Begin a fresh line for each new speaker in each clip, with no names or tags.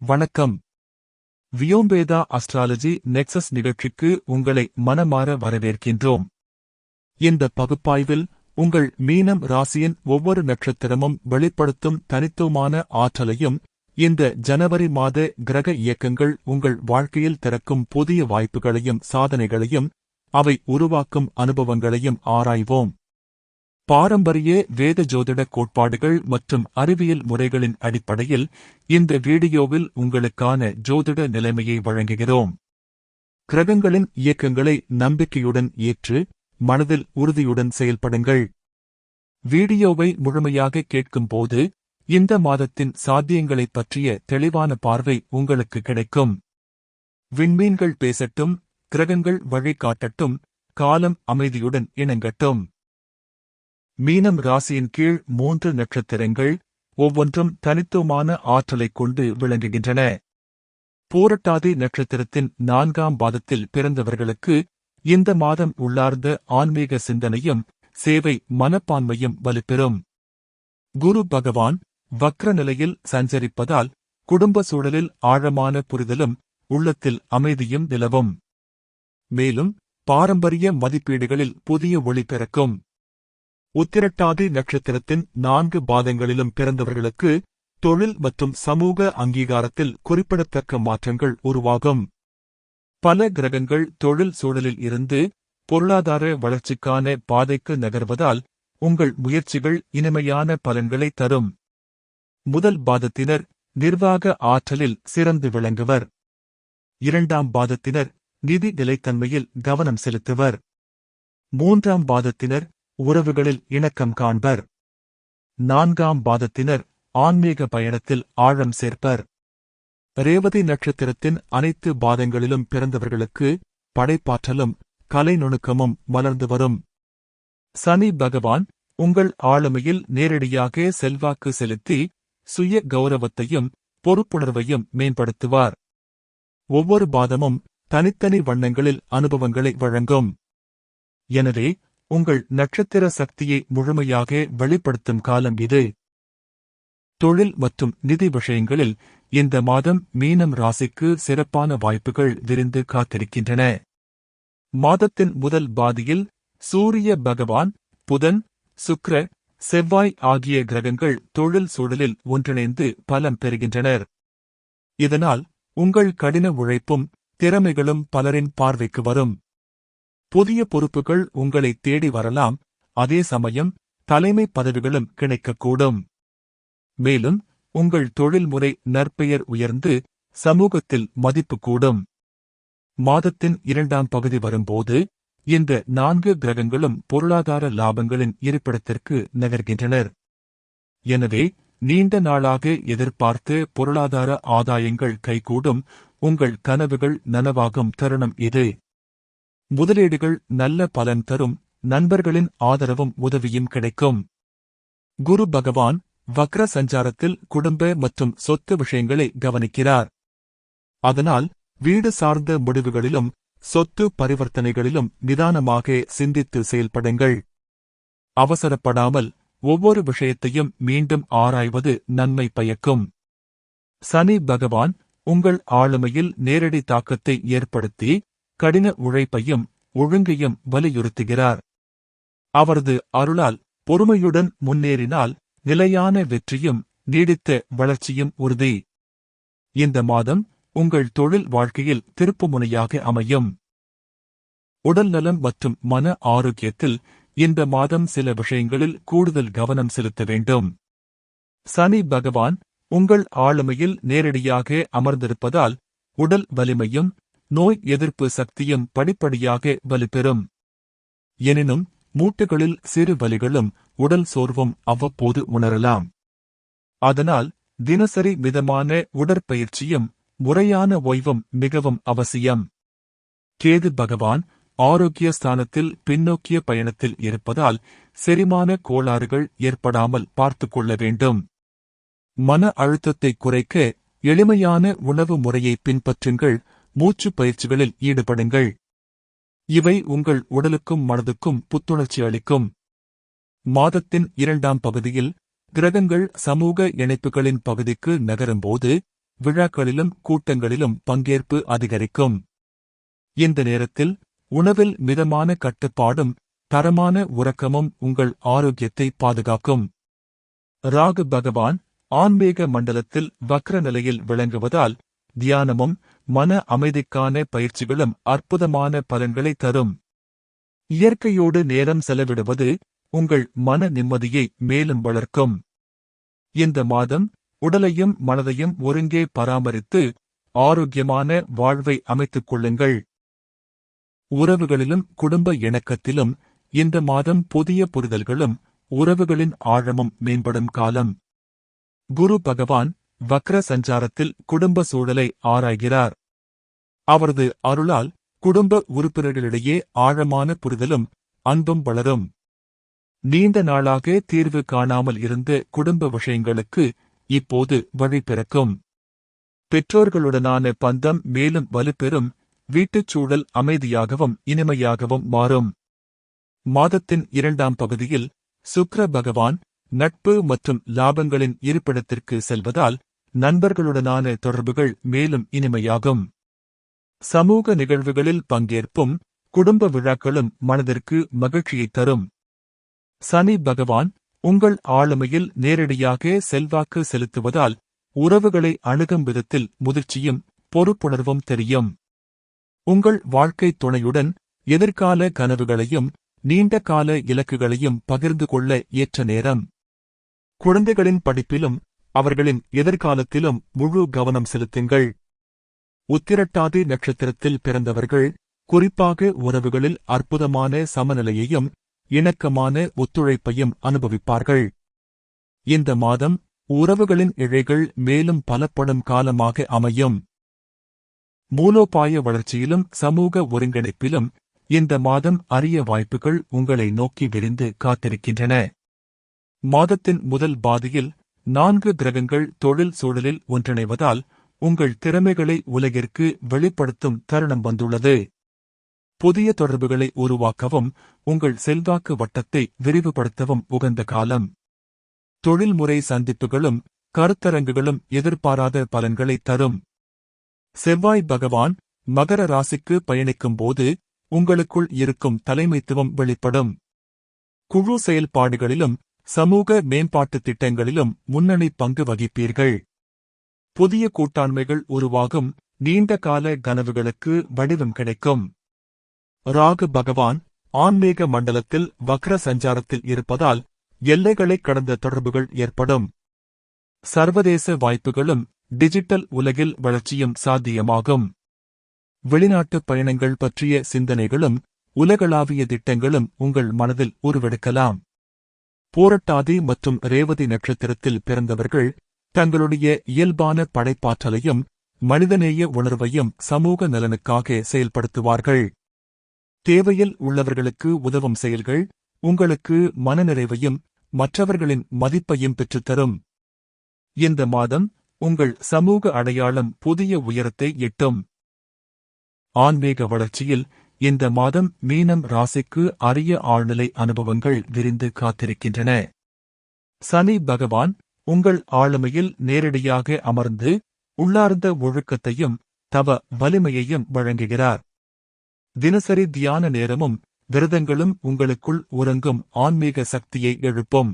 வணக்கம். வியோம்பேதா astrology nexus நிகழ்ச்சிக்கு உங்களை மனமார வரவேற்கின்றோம். இந்த பகுப்பாய்வில் உங்கள் மீனம் ராசியின் ஒவ்வொரு நட்சத்திரமும் வெளிப்படுத்தும் தனித்துவமான ஆற்றலையும், இந்த ஜனவரி மாத கிரக இயக்கங்கள் உங்கள் வாழ்க்கையில் திறக்கும் புதிய வாய்ப்புகளையும் சாதனைகளையும், அவை உருவாக்கும் அனுபவங்களையும் ஆராய்வோம். பாரம்பரிய வேத ஜோதிட கோட்பாடுகள் மற்றும் அறிவியல் முறைகளின் அடிப்படையில் இந்த வீடியோவில் உங்களுக்கான ஜோதிட நிலைமையை வழங்குகிறோம். கிரகங்களின் இயக்கங்களை நம்பிக்கையுடன் ஏற்று மனதில் உறுதியுடன் செயல்படுங்கள். வீடியோவை முழுமையாக கேட்கும்போது இந்த மாதத்தின் சாத்தியங்களைப் பற்றிய தெளிவான பார்வை உங்களுக்கு கிடைக்கும். விண்மீன்கள் பேசட்டும், கிரகங்கள் வழிகாட்டட்டும், காலம் அமைதியுடன் இணங்கட்டும். மீனம் ராசியின் கீழ் 3 நட்சத்திரங்கள், ஒவ்வொன்றும் தனித்துவமான ஆற்றலைக் கொண்டு விளங்குகின்றன. பூரட்டாதி நட்சத்திரத்தின் 4ஆம் பாதத்தில் பிறந்தவர்களுக்கு இந்த மாதம் உள்ளார்ந்த ஆன்மீக சிந்தனையும் சேவை மனப்பான்மையும் வலுப்பெறும். குரு பகவான் வக்ர நிலையில் சஞ்சரிப்பதால் குடும்ப சூழலில் ஆழமான புரிதலும் உள்ளத்தில் அமைதியும் நிலவும். மேலும் பாரம்பரிய மதிப்பீடுகளில் புதிய ஒளி பிறக்கும். உத்திரட்டாதி நட்சத்திரத்தின் 4 பாதங்களிலும் பிறந்தவர்களுக்கு தொழில் மற்றும் சமூக அங்கீகாரத்தில் குறிப்பிடத்தக்க மாற்றங்கள் உருவாகும். பல கிரகங்கள் தொழில் சூழலில் இருந்து பொருளாதார வளர்ச்சிக்கான பாதைக்கு நகர்வதால் உங்கள் முயற்சிகள் இனிமையான பலன்களை தரும். முதல் பாதத்தினர் நிர்வாக ஆற்றலில் சிறந்து விளங்குவர். 2ஆம் பாதத்தினர் நிதி நிலைத்தன்மையில் கவனம் செலுத்துவர். 3ஆம் பாதத்தினர் உறவுகளில் இணக்கம் காண்பர். 4ஆம் பாதத்தினர் ஆன்மீக பயணத்தில் ஆழம் சேர்ப்பர். ரேவதி நட்சத்திரத்தின் அனைத்து பாதங்களிலும் பிறந்தவர்களுக்கு படைப்பாற்றலும் கலை நுணுக்கமும் வளர்ந்து வரும். சனி பகவான் உங்கள் ஆளுமையில் நேரடியாக செல்வாக்கு செலுத்தி சுய கௌரவத்தையும் பொறுப்புணர்வையும் மேம்படுத்துவார். ஒவ்வொரு பாதமும் தனித்தனி வண்ணங்களில் அனுபவங்களை வழங்கும். எனவே உங்கள் நட்சத்திர சக்தியை முழுமையாக வெளிப்படுத்தும் காலம் இது. தொழில் மற்றும் நிதி விஷயங்களில் இந்த மாதம் மீனம் ராசிக்கு சிறப்பான வாய்ப்புகள் விரிந்து காத்திருக்கின்றன. மாதத்தின் முதல் பாதியில் சூரிய பகவான், புதன், சுக்கிர, செவ்வாய் ஆகிய கிரகங்கள் தொழில் சூழலில் ஒன்றிணைந்து பலம் பெறுகின்றனர். இதனால் உங்கள் கடின உழைப்பும் திறமைகளும் பலரின் பார்வைக்கு வரும். புதிய பொறுப்புகள் உங்களை தேடி வரலாம். அதே சமயம் தலைமை பதவிகளும் கிடைக்கக்கூடும். மேலும் உங்கள் தொழில்முறை நற்பெயர் உயர்ந்து சமூகத்தில் மதிப்பு கூடும். மாதத்தின் 2ஆம் பகுதி வரும்போது இந்த 4 கிரகங்களும் பொருளாதார லாபங்களின் இருப்பிடத்திற்கு நகர்கின்றனர். எனவே நீண்ட நாளாக எதிர்பார்த்த பொருளாதார ஆதாயங்கள் கைகூடும். உங்கள் கனவுகள் நனவாகும் தருணம் இது. முதலீடுகள் நல்ல பலன் தரும். நண்பர்களின் ஆதரவும் உதவியும் கிடைக்கும். குரு பகவான் வக்ர சஞ்சாரத்தில் குடும்ப மற்றும் சொத்து விஷயங்களை கவனிக்கிறார். அதனால் வீடு சார்ந்த முடிவுகளிலும் சொத்து பரிவர்த்தனைகளிலும் நிதானமாக சிந்தித்து செயல்படுங்கள். அவசரப்படாமல் ஒவ்வொரு விஷயத்தையும் மீண்டும் ஆராய்வது நன்மை பயக்கும். சனி பகவான் உங்கள் ஆளுமையில் நேரடி தாக்கத்தை ஏற்படுத்தி கடின உழைப்பையும் ஒழுங்கையும் வலியுறுத்துகிறார். அவரது அருளால் பொறுமையுடன் முன்னேறினால் நிலையான வெற்றியும் நீடித்த வளர்ச்சியும் உறுதி. இந்த மாதம் உங்கள் தொழில் வாழ்க்கையில் திருப்புமுனையாக அமையும். உடல்நலம் மற்றும் மன ஆரோக்கியத்தில் இந்த மாதம் சில விஷயங்களில் கூடுதல் கவனம் செலுத்த வேண்டும். சனி பகவான் உங்கள் ஆளுமையில் நேரடியாக அமர்ந்திருப்பதால் உடல் வலிமையும் நோய் எதிர்ப்பு சக்தியும் படிப்படியாக வலுப்பெறும். எனினும் மூட்டுகளில் சிறு வலிகளும் உடல் சோர்வும் அவ்வப்போது உணரலாம். அதனால் தினசரி மிதமான உடற்பயிற்சியும் முறையான ஓய்வும் மிகவும் அவசியம். கேது பகவான் ஆரோக்கிய ஸ்தானத்தில் பின்னோக்கிய பயணத்தில் இருப்பதால் செரிமான கோளாறுகள் ஏற்படாமல் பார்த்துக் கொள்ள வேண்டும். மன அழுத்தத்தை குறைக்க எளிமையான உணவு முறையை பின்பற்றுங்கள். மூச்சு பயிற்சிகளில் ஈடுபடுங்கள். இவை உங்கள் உடலுக்கும் மனதுக்கும் புத்துணர்ச்சி அளிக்கும். மாதத்தின் 2ஆம் பகுதியில் கிரகங்கள் சமூக இணைப்புகளின் பகுதிக்கு நகரும்போது விழாக்களிலும் கூட்டங்களிலும் பங்கேற்பு அதிகரிக்கும். இந்த நேரத்தில் உணவில் மிதமான கட்டுப்பாடும் தரமான உறக்கமும் உங்கள் ஆரோக்கியத்தை பாதுகாக்கும். ராகு பகவான் ஆன்மீக மண்டலத்தில் வக்ர நிலையில் விளங்குவதால் தியானமும் மன அமைதிக்கான பயிற்சிகளும் அற்புதமான பலன்களை தரும். இயற்கையோடு நேரம் செலவிடுவது உங்கள் மன நிம்மதியை மேலும் வளர்க்கும். இந்த மாதம் உடலையும் மனதையும் ஒருங்கே பராமரித்து ஆரோக்கியமான வாழ்வை அமைத்துக் கொள்ளுங்கள். உறவுகளிலும் குடும்ப இணக்கத்திலும் இந்த மாதம் புதிய புரிதல்களும் உறவுகளின் ஆழமும் மேம்படும் காலம். குரு பகவான் வக்ர சஞ்சாரத்தில் குடும்ப சூழலை ஆராய்கிறார். அவரது அருளால் குடும்ப உறுப்பினர்களிடையே ஆழமான புரிதலும் அன்பும் வளரும். நீண்ட நாளாக தீர்வு காணாமல் இருந்த குடும்ப விஷயங்களுக்கு இப்போது வழி பிறக்கும். பெற்றோர்களுடனான பந்தம் மேலும் வலுப்பெறும். வீட்டுச் சூழல் அமைதியாகவும் இனிமையாகவும் மாறும். மாதத்தின் 2ஆம் பகுதியில் சுக்கிர பகவான் நட்பு மற்றும் லாபங்களின் இருப்பிடத்திற்கு செல்வதால் நண்பர்களுடனான தொடர்புகள் மேலும் இனிமையாகும். சமூக நிகழ்வுகளில் பங்கேற்பும் குடும்ப விழாக்களும் மனதிற்கு மகிழ்ச்சியைத் தரும். சனி பகவான் உங்கள் ஆளுமையில் நேரடியாக செல்வாக்கு செலுத்துவதால் உறவுகளை அணுகும் விதத்தில் முதிர்ச்சியும் பொறுப்புணர்வும் தெரியும். உங்கள் வாழ்க்கைத் துணையுடன் எதிர்கால கனவுகளையும் நீண்ட கால இலக்குகளையும் பகிர்ந்து கொள்ள ஏற்ற நேரம். குழந்தைகளின் படிப்பிலும் அவர்களின் எதிர்காலத்திலும் முழு கவனம் செலுத்துங்கள். உத்திரட்டாதி நட்சத்திரத்தில் பிறந்தவர்கள் குறிப்பாக உறவுகளில் அற்புதமான சமநிலையையும் இணக்கமான ஒத்துழைப்பையும் அனுபவிப்பார்கள். இந்த மாதம் உறவுகளின் இழைகள் மேலும் பலப்படும் காலமாக அமையும். மூலோபாய வளர்ச்சியிலும் சமூக ஒருங்கிணைப்பிலும் இந்த மாதம் அரிய வாய்ப்புகள் உங்களை நோக்கி விரிந்து காத்திருக்கின்றன. மாதத்தின் முதல் பாதியில் 4 கிரகங்கள் தொழில் சூழலில் ஒன்றிணைவதால் உங்கள் திறமைகளை உலகிற்கு வெளிப்படுத்தும் தருணம் வந்துள்ளது. புதிய தொடர்புகளை உருவாக்கவும் உங்கள் செல்வாக்கு வட்டத்தை விரிவுபடுத்தவும் உகந்த காலம். தொழில்முறை சந்திப்புகளும் கருத்தரங்குகளும் எதிர்பாராத பலன்களை தரும். செவ்வாய் பகவான் மகர ராசிக்கு பயணிக்கும்போது உங்களுக்குள் இருக்கும் தலைமைத்துவம் வெளிப்படும். குழு செயல்பாடுகளிலும் சமூக மேம்பாட்டுத் திட்டங்களிலும் முன்னணி பங்கு வகிப்பீர்கள். புதிய கூட்டாண்மைகள் உருவாகும். நீண்ட கால கனவுகளுக்கு வடிவம் கிடைக்கும். ராகு பகவான் ஆன்மீக மண்டலத்தில் வக்ர சஞ்சாரத்தில் இருப்பதால் எல்லைகளைக் கடந்த தொடர்புகள் ஏற்படும். சர்வதேச வாய்ப்புகளும் டிஜிட்டல் உலகில் வளர்ச்சியும் சாத்தியமாகும். வெளிநாட்டுப் பயணங்கள் பற்றிய சிந்தனைகளும் உலகளாவிய திட்டங்களும் உங்கள் மனதில் உருவெடுக்கலாம். பூரட்டாதி மற்றும் ரேவதி நட்சத்திரத்தில் பிறந்தவர்கள் தங்களுடைய இயல்பான படைப்பாற்றலையும் மனிதநேய உணர்வையும் சமூக நலனுக்காக செயல்படுத்துவார்கள். தேவையில் உள்ளவர்களுக்கு உதவும் செயல்கள் உங்களுக்கு மனநிறைவையும் மற்றவர்களின் மதிப்பையும் பெற்றுத்தரும். இந்த மாதம் உங்கள் சமூக அடையாளம் புதிய உயரத்தை எட்டும். ஆன்மீக வளர்ச்சியில் இந்த மாதம் மீனம் ராசிக்கு அரிய ஆழ்நிலை அனுபவங்கள் விரிந்து காத்திருக்கின்றன. சனி பகவான் உங்கள் ஆளுமையில் நேரடியாக அமர்ந்து உள்ளார்ந்த ஒழுக்கத்தையும் தவ வலிமையையும் வழங்குகிறார். தினசரி தியான நேரமும் விரதங்களும் உங்களுக்குள் உறங்கும் ஆன்மீக சக்தியை எழுப்பும்.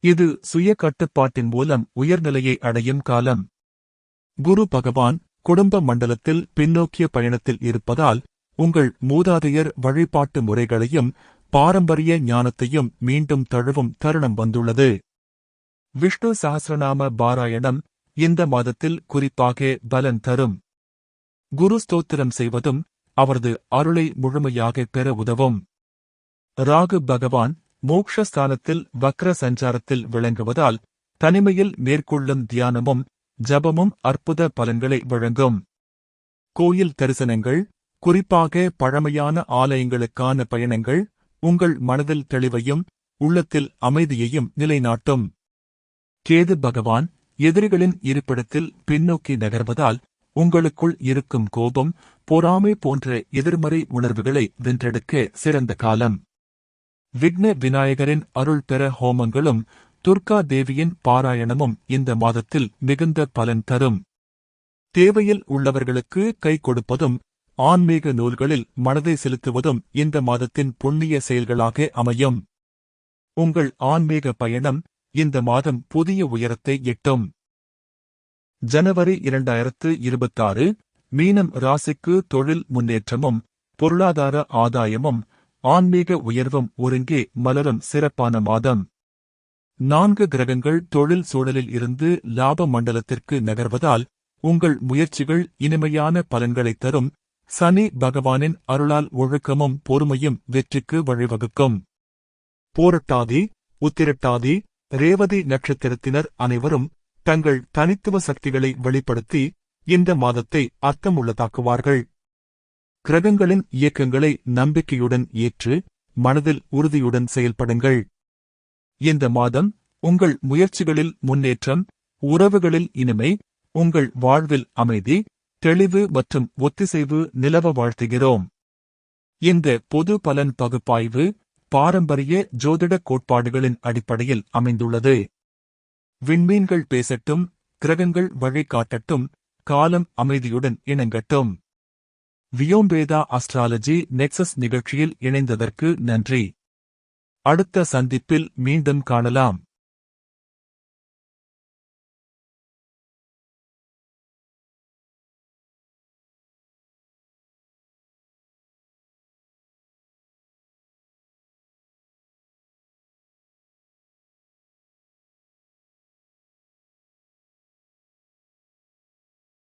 இது சுய கட்டுப்பாட்டின் மூலம் உயர்நிலையை அடையும் காலம். குரு பகவான் குடும்ப மண்டலத்தில் பின்னோக்கிய பயணத்தில் இருப்பதால் உங்கள் மூதாதையர் வழிபாட்டு முறைகளையும் பாரம்பரிய ஞானத்தையும் மீண்டும் தழுவும் தருணம் வந்துள்ளது. விஷ்ணு சஹஸ்ரநாம பாராயணம் இந்த மாதத்தில் குறிப்பாக பலன் தரும். குரு ஸ்தோத்திரம் செய்வதும் அவரது அருளை முழுமையாக பெற உதவும். ராகு பகவான் மோக்ஷஸ்தானத்தில் வக்ர சஞ்சாரத்தில் விளங்குவதால் தனிமையில் மேற்கொள்ளும் தியானமும் ஜபமும் அற்புத பலன்களை வழங்கும். கோயில் தரிசனங்கள், குறிப்பாக பழமையான ஆலயங்களுக்கான பயணங்கள் உங்கள் மனதில் தெளிவையும் உள்ளத்தில் அமைதியையும் நிலைநாட்டும். கேது பகவான் எதிரிகளின் இருப்பிடத்தில் பின்னோக்கி நகர்வதால் உங்களுக்குள் இருக்கும் கோபம், பொறாமை போன்ற எதிர்மறை உணர்வுகளை வென்றெடுக்க சிறந்த காலம். விக்ன விநாயகரின் அருள் பெற ஹோமங்களும் துர்கா தேவியின் பாராயணமும் இந்த மாதத்தில் மிகுந்த பலன் தரும். தேவையில் உள்ளவர்களுக்கு கை கொடுப்பதும் ஆன்மீக நூல்களில் மனதை செலுத்துவதும் இந்த மாதத்தின் புண்ணிய செயல்களாக அமையும். உங்கள் ஆன்மீக பயணம் இந்த மாதம் புதிய உயரத்தை எட்டும். ஜனவரி 2026 மீனம் ராசிக்கு தொழில் முன்னேற்றமும் பொருளாதார ஆதாயமும் ஆன்மீக உயர்வும் ஒருங்கே மலரும் சிறப்பான மாதம். 4 கிரகங்கள் தொழில் சூழலில் இருந்து லாப மண்டலத்திற்கு நகர்வதால் உங்கள் முயற்சிகள் இனிமையான பலன்களைத் தரும். சனி பகவானின் அருளால் ஒழுக்கமும் பொறுமையும் வெற்றிக்கு வழிவகுக்கும். பூரட்டாதி, உத்திரட்டாதி, ரேவதி நட்சத்திரத்தினர் அனைவரும் தங்கள் தனித்துவ சக்திகளை வெளிப்படுத்தி இந்த மாதத்தை அர்த்தமுள்ளதாக்குவார்கள். கிரகங்களின் இயக்கங்களை நம்பிக்கையுடன் ஏற்று மனதில் உறுதியுடன் செயல்படுங்கள். இந்த மாதம் உங்கள் முயற்சிகளில் முன்னேற்றம், உறவுகளில் இனிமை, உங்கள் வாழ்வில் அமைதி, தெளிவு மற்றும் ஒத்திசைவு நிலவ வாழ்த்துகிறோம். இந்த பொது பலன் பகுப்பாய்வு பாரம்பரிய ஜோதிட கோட்பாடுகளின் அடிப்படையில் அமைந்துள்ளது. விண்மீன்கள் பேசட்டும், கிரகங்கள் வழிகாட்டட்டும், காலம் அமைதியுடன் இணங்கட்டும். வியோம்பேதா அஸ்ட்ராலஜி நெக்சஸ் நிகழ்ச்சியில் இணைந்ததற்கு நன்றி. அடுத்த சந்திப்பில் மீண்டும் காணலாம்.